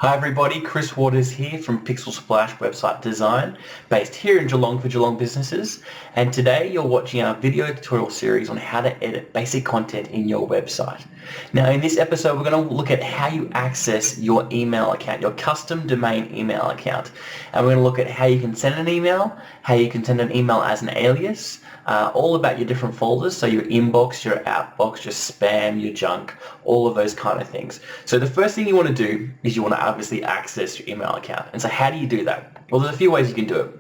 Hi everybody, Chris Waters here from Pixel Splash Website Design, based here in Geelong for Geelong businesses, and today you're watching our video tutorial series on how to edit basic content in your website. Now in this episode we're going to look at how you access your email account, your custom domain email account, and we're going to look at how you can send an email, how you can send an email as an alias, all about your different folders, so your inbox, your outbox, your spam, your junk, all of those kind of things. So the first thing you want to do is you want to obviously access your email account. And so how do you do that? Well, there's a few ways you can do it.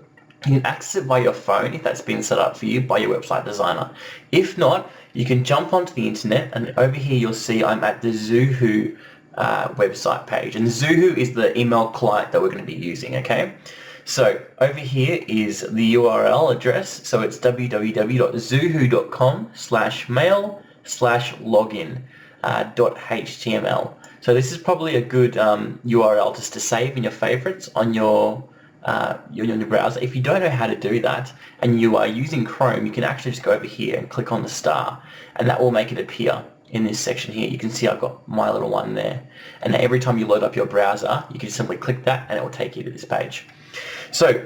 You can access it by your phone if that's been set up for you by your website designer. If not, you can jump onto the internet, and over here you'll see I'm at the Zoohoo website page. And Zoohoo is the email client that we're going to be using, okay? So over here is the URL address. So it's www.zoohoo.com/mail/login.html. So this is probably a good URL just to save in your favorites on your browser. If you don't know how to do that and you are using Chrome, you can actually just go over here and click on the star, and that will make it appear in this section here. You can see I've got my little one there. And every time you load up your browser, you can simply click that and it will take you to this page. So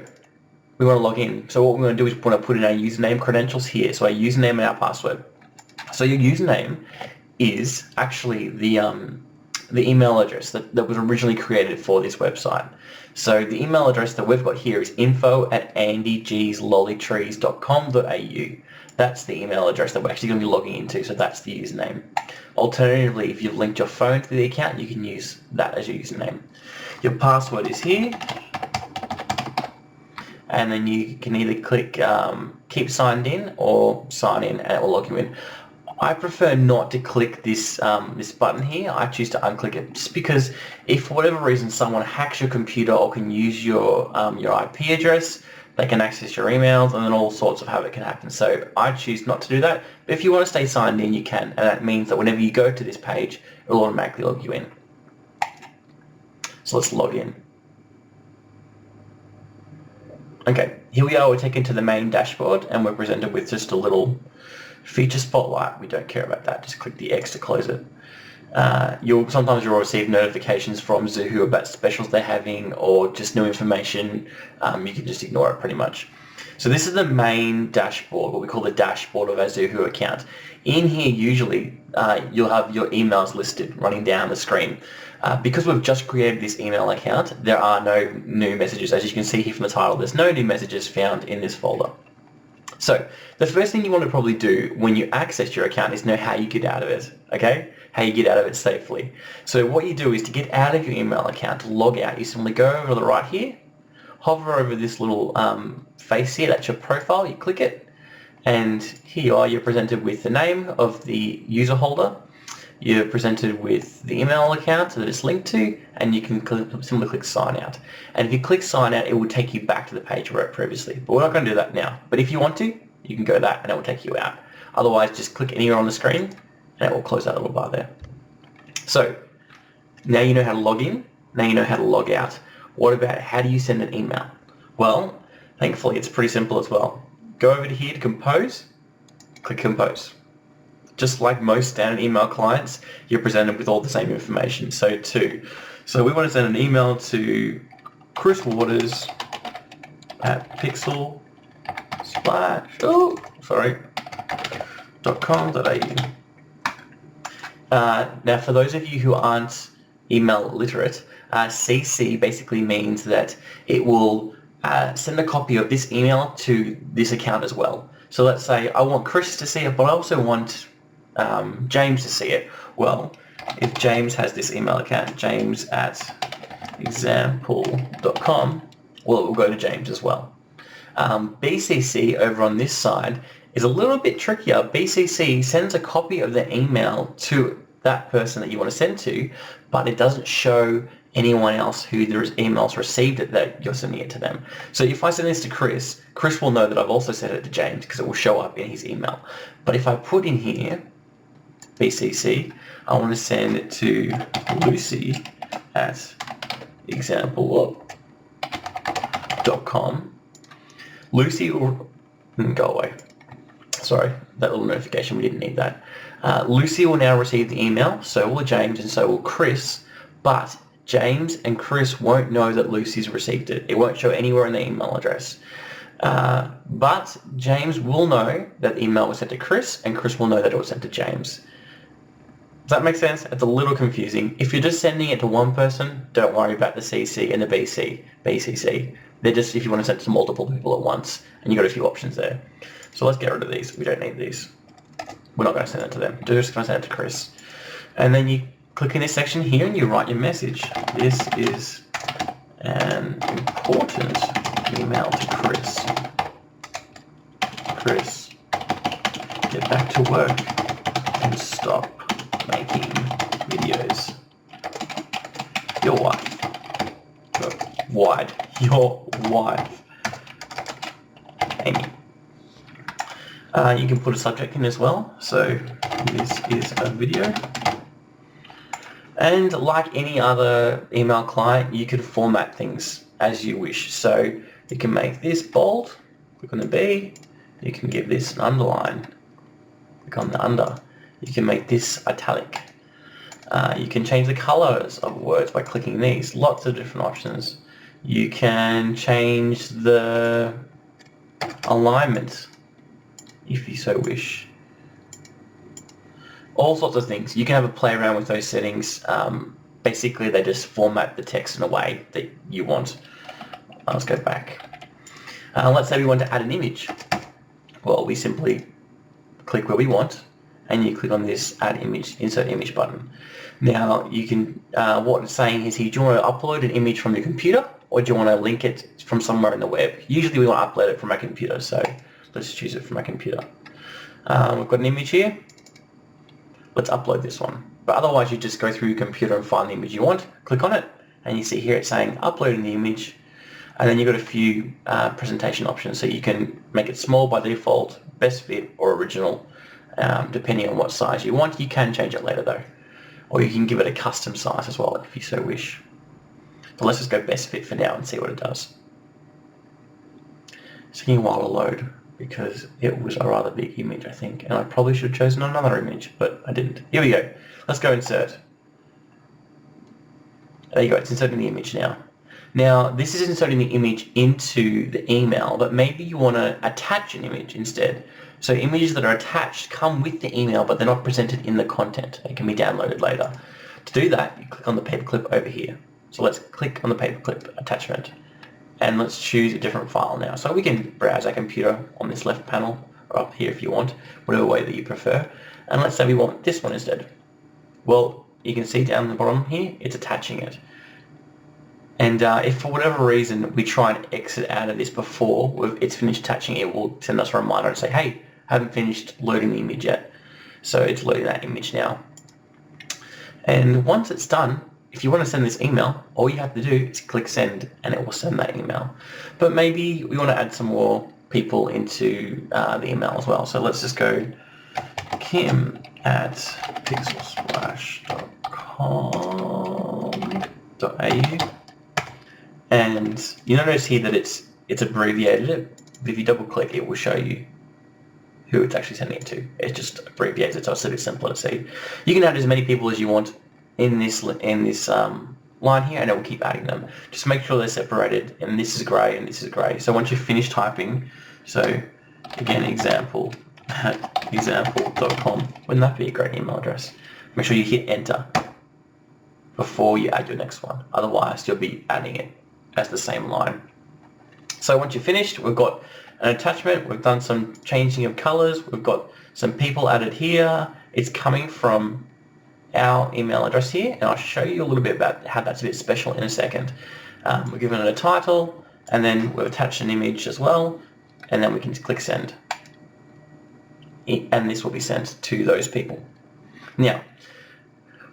we want to log in. So what we're going to do is we want to put in our username credentials here. So our username and our password. So your username is actually the email address that was originally created for this website. So the email address that we've got here is info@andygslollytrees.com.au. That's the email address that we're actually going to be logging into, so that's the username. Alternatively, if you've linked your phone to the account, you can use that as your username. Your password is here, and then you can either click keep signed in or sign in, and it will log you in. I prefer not to click this this button here. I choose to unclick it just because if for whatever reason someone hacks your computer or can use your IP address, they can access your emails, and then all sorts of havoc can happen. So I choose not to do that. But if you want to stay signed in, you can, and that means that whenever you go to this page, it will automatically log you in. So let's log in. Okay, here we are. We're taken to the main dashboard, and we're presented with just a little feature spotlight. We don't care about that. Just click the X to close it. Sometimes you'll receive notifications from Zoohoo about specials they're having or just new information. You can just ignore it pretty much. So this is the main dashboard, what we call the dashboard of our Zoohoo account. In here, usually, you'll have your emails listed running down the screen. Because we've just created this email account, there are no new messages. As you can see here from the title, there's no new messages found in this folder. So the first thing you want to probably do when you access your account is know how you get out of it, okay? How you get out of it safely. So what you do is to get out of your email account, to log out, you simply go over to the right here, hover over this little face here, that's your profile, you click it, and here you are, you're presented with the name of the user holder, you're presented with the email account that it's linked to, and you can simply click sign out. And if you click sign out, it will take you back to the page where it previously. But we're not going to do that now. But if you want to, you can go that and it will take you out. Otherwise, just click anywhere on the screen and it will close that little bar there. So now you know how to log in. Now you know how to log out. What about how do you send an email? Well, thankfully it's pretty simple as well. Go over to here to compose, click compose. Just like most standard email clients, you're presented with all the same information. So we want to send an email to Chris Waters at pixelsplash.com.au. Now, for those of you who aren't email literate, CC basically means that it will send a copy of this email to this account as well. So let's say I want Chris to see it, but I also want James to see it. Well, if James has this email account, james@example.com, well, it will go to James as well. BCC over on this side is a little bit trickier. BCC sends a copy of the email to that person that you want to send to, but it doesn't show anyone else who their emails received it that you're sending it to them. So if I send this to Chris, Chris will know that I've also sent it to James because it will show up in his email. But if I put in here BCC, I want to send it to Lucy at example.com. Lucy will go away. Sorry, that little notification, we didn't need that. Lucy will now receive the email, so will James and so will Chris, but James and Chris won't know that Lucy's received it. It won't show anywhere in the email address. But James will know that the email was sent to Chris, and Chris will know that it was sent to James. Does that make sense? It's a little confusing. If you're just sending it to one person, don't worry about the CC and the BCC. They're just if you want to send it to multiple people at once, and you've got a few options there. So let's get rid of these. We don't need these. We're not going to send it to them. We're just going to send it to Chris. And then you click in this section here and you write your message. This is an important email to Chris. Chris, get back to work and stop making videos. Your wife, Amy. You can put a subject in as well. So this is a video. And like any other email client, you can format things as you wish. So you can make this bold, click on the B. You can give this an underline, click on the under. You can make this italic. You can change the colors of words by clicking these. Lots of different options. You can change the alignment if you so wish. All sorts of things. You can have a play around with those settings. Basically, they just format the text in a way that you want. Let's go back. Let's say we want to add an image. Well, we simply click where we want, and you click on this Add Image, Insert Image button. Now, you can. What it's saying is here, do you want to upload an image from your computer, or do you want to link it from somewhere in the web? Usually, we want to upload it from our computer, so let's choose it from our computer. We've got an image here. Let's upload this one. But otherwise, you just go through your computer and find the image you want, click on it, and you see here it's saying uploading the image, and then you've got a few presentation options. So you can make it small by default, best fit, or original, depending on what size you want. You can change it later though, or you can give it a custom size as well if you so wish. So let's just go best fit for now and see what it does. It's taking a while to load, because it was a rather big image, I think, and I probably should have chosen another image, but I didn't. Here we go. Let's go insert. There you go, it's inserting the image now. Now, this is inserting the image into the email, but maybe you want to attach an image instead. So images that are attached come with the email, but they're not presented in the content. They can be downloaded later. To do that, you click on the paperclip over here. So let's click on the paperclip attachment. And let's choose a different file now. So we can browse our computer on this left panel, or up here if you want, whatever way that you prefer. And let's say we want this one instead. Well, you can see down the bottom here, it's attaching it. And if for whatever reason we try and exit out of this before it's finished attaching, it will send us a reminder and say, hey, I haven't finished loading the image yet. So it's loading that image now. And once it's done, if you want to send this email, all you have to do is click send and it will send that email. But maybe we want to add some more people into the email as well. So let's just go kim@pixelsplash.com.au, and you notice here that it's abbreviated. If you double click, it will show you who it's actually sending it to. It just abbreviates it, so it's a bit simpler to see. You can add as many people as you want in this line here, and it will keep adding them. Just make sure they're separated, and this is grey and this is grey. So once you finish typing, so again, example.com, wouldn't that be a great email address? Make sure you hit enter before you add your next one. Otherwise, you'll be adding it as the same line. So once you're finished, we've got an attachment, we've done some changing of colors, we've got some people added here. It's coming from our email address here, and I'll show you a little bit about how that's a bit special in a second. We're given it a title, and then we've attached an image as well, and then we can click send. And this will be sent to those people. Now,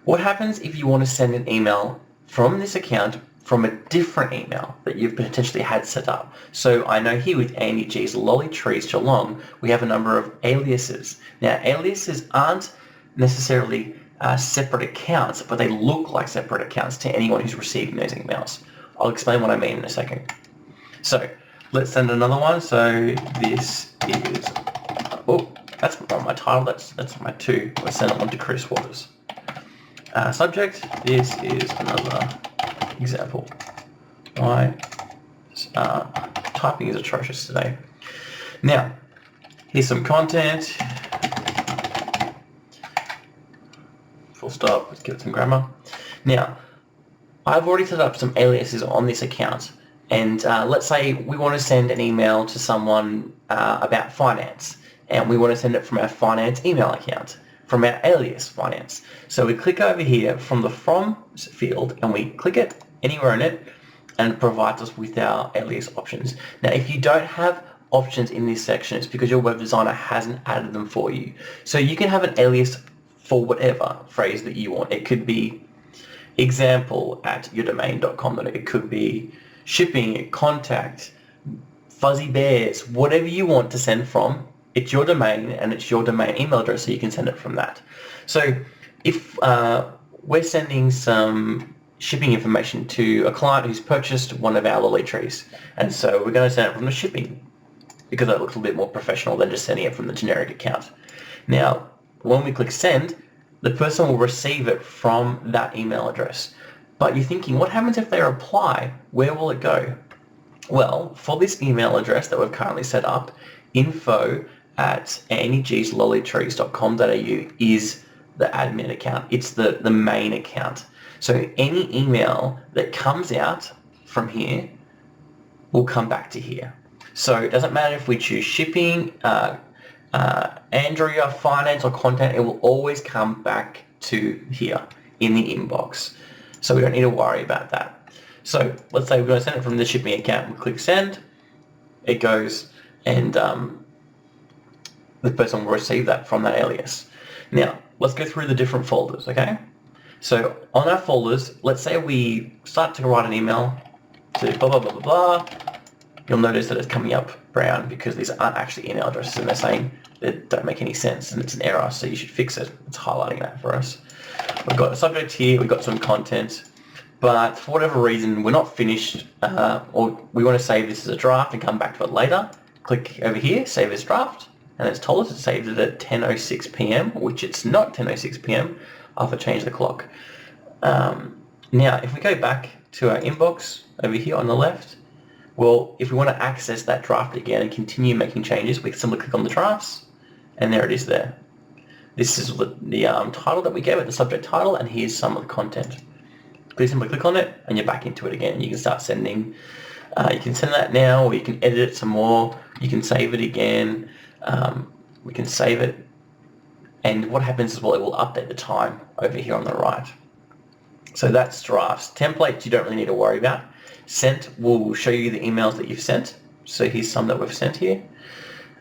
what happens if you want to send an email from this account from a different email that you've potentially had set up? So I know here with Amy G's Lolly Trees Geelong, we have a number of aliases. Now, aliases aren't necessarily separate accounts, but they look like separate accounts to anyone who's receiving those emails. I'll explain what I mean in a second. So let's send another one. So this is, oh, that's not my title, that's my two. Let's send it on to Chris Waters. Subject, this is another example. My typing is atrocious today. Now, here's some content. Full stop. Let's give it some grammar. Now, I've already set up some aliases on this account, and let's say we want to send an email to someone about finance, and we want to send it from our finance email account, from our alias finance. So we click over here from the from field, and we click it anywhere in it, and it provides us with our alias options. Now, if you don't have options in this section, it's because your web designer hasn't added them for you. So you can have an alias for whatever phrase that you want. It could be example@yourdomain.com. It could be shipping, contact, fuzzy bears, whatever you want to send from. It's your domain, and it's your domain email address, so you can send it from that. So if we're sending some shipping information to a client who's purchased one of our lily trees, and so we're going to send it from the shipping, because that looks a little bit more professional than just sending it from the generic account. Now, when we click send, the person will receive it from that email address. But you're thinking, what happens if they reply? Where will it go? Well, for this email address that we've currently set up, info@anniegslolytrees.com.au is the admin account. It's the main account. So any email that comes out from here will come back to here. So it doesn't matter if we choose shipping, Andrea, finance, or content, it will always come back to here in the inbox. So we don't need to worry about that. So let's say we're going to send it from the shipping account. We click send, it goes, and the person will receive that from that alias. Now, let's go through the different folders, okay? So on our folders, let's say we start to write an email to blah, blah, blah, blah, blah. You'll notice that it's coming up brown because these aren't actually email addresses, and they're saying they don't make any sense, and it's an error, so you should fix it. It's highlighting that for us. We've got a subject here, we've got some content, but for whatever reason, we're not finished, or we want to save this as a draft and come back to it later. Click over here, save as draft, and it's told us it saved it at 10:06 p.m, which it's not 10:06 p.m. I've changed the clock. Now, if we go back to our inbox over here on the left, well, if we want to access that draft again and continue making changes, we can simply click on the drafts, and there it is there. This is the title that we gave it, the subject title, and here's some of the content. Please simply click on it, and you're back into it again. You can start sending. You can send that now, or you can edit it some more. You can save it again. We can save it. And what happens is, well, it will update the time over here on the right. So that's drafts. Templates you don't really need to worry about. Sent will show you the emails that you've sent. So here's some that we've sent here.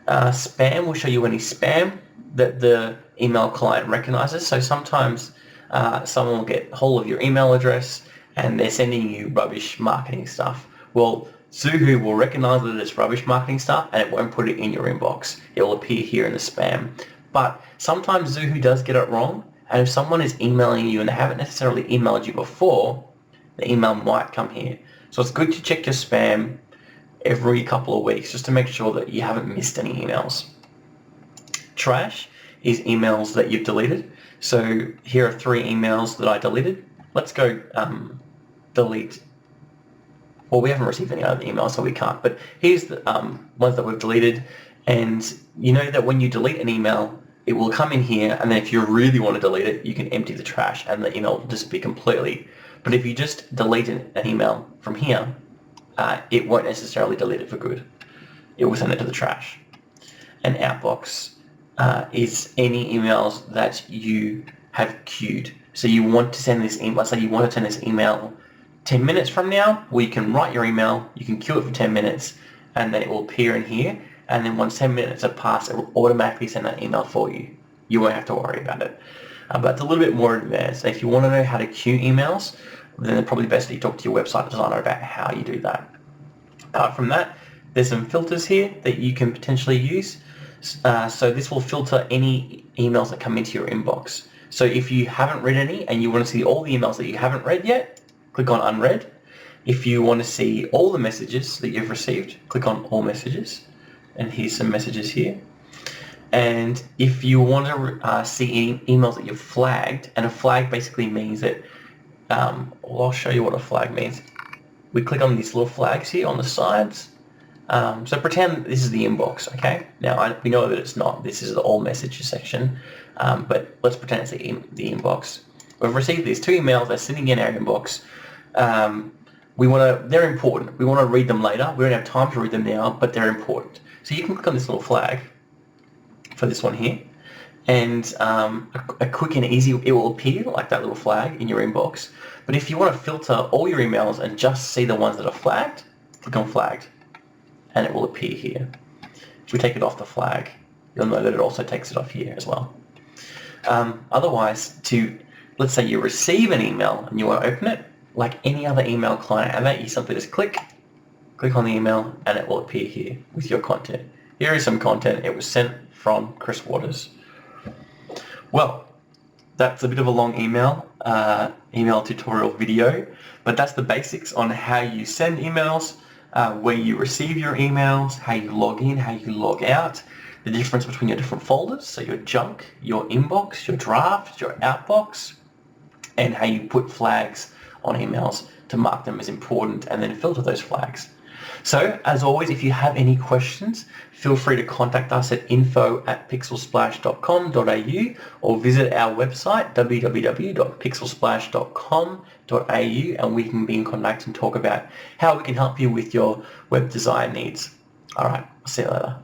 Spam will show you any spam that the email client recognizes. So sometimes someone will get hold of your email address and they're sending you rubbish marketing stuff. Well, Zoohoo will recognize that it's rubbish marketing stuff, and it won't put it in your inbox. It will appear here in the spam. But sometimes Zoohoo does get it wrong, and if someone is emailing you and they haven't necessarily emailed you before, the email might come here. So it's good to check your spam every couple of weeks just to make sure that you haven't missed any emails. Trash is emails that you've deleted. So here are 3 emails that I deleted. Let's go delete. Well, we haven't received any other emails, so we can't. But here's the ones that we've deleted. And you know that when you delete an email, it will come in here, and then if you really want to delete it, you can empty the trash and the email will disappear completely. But if you just delete an email from here, it won't necessarily delete it for good. It will send it to the trash. An outbox is any emails that you have queued. So you want to send this email, let's say you want to send this email 10 minutes from now, well, you can write your email, you can queue it for 10 minutes, and then it will appear in here. And then once 10 minutes have passed, it will automatically send that email for you. You won't have to worry about it. But it's a little bit more advanced. So if you want to know how to queue emails, then it's probably best that you talk to your website designer about how you do that. Apart from that, there's some filters here that you can potentially use. So this will filter any emails that come into your inbox. So if you haven't read any and you want to see all the emails that you haven't read yet, click on unread. If you want to see all the messages that you've received, click on all messages. And here's some messages here. And if you want to see any emails that you've flagged, and a flag basically means that well, I'll show you what a flag means. We click on these little flags here on the sides. So pretend this is the inbox, okay? Now, we know that it's not. This is the all messages section, but let's pretend it's the inbox. We've received these 2 emails. They're sitting in our inbox. They're important. We want to read them later. We don't have time to read them now, but they're important. So you can click on this little flag for this one here, and a quick and easy, it will appear like that little flag in your inbox. But if you want to filter all your emails and just see the ones that are flagged, click on flagged, and it will appear here. If we take it off the flag, you'll know that it also takes it off here as well. Otherwise, let's say you receive an email and you want to open it, like any other email client ever, you simply just click on the email, and it will appear here with your content. Here is some content. It was sent from Chris Waters. Well, that's a bit of a long email tutorial video, but that's the basics on how you send emails, where you receive your emails, how you log in, how you log out, the difference between your different folders, so your junk, your inbox, your draft, your outbox, and how you put flags on emails to mark them as important and then filter those flags. So, as always, if you have any questions, feel free to contact us at info@pixelsplash.com.au or visit our website www.pixelsplash.com.au, and we can be in contact and talk about how we can help you with your web design needs. All right, I'll see you later.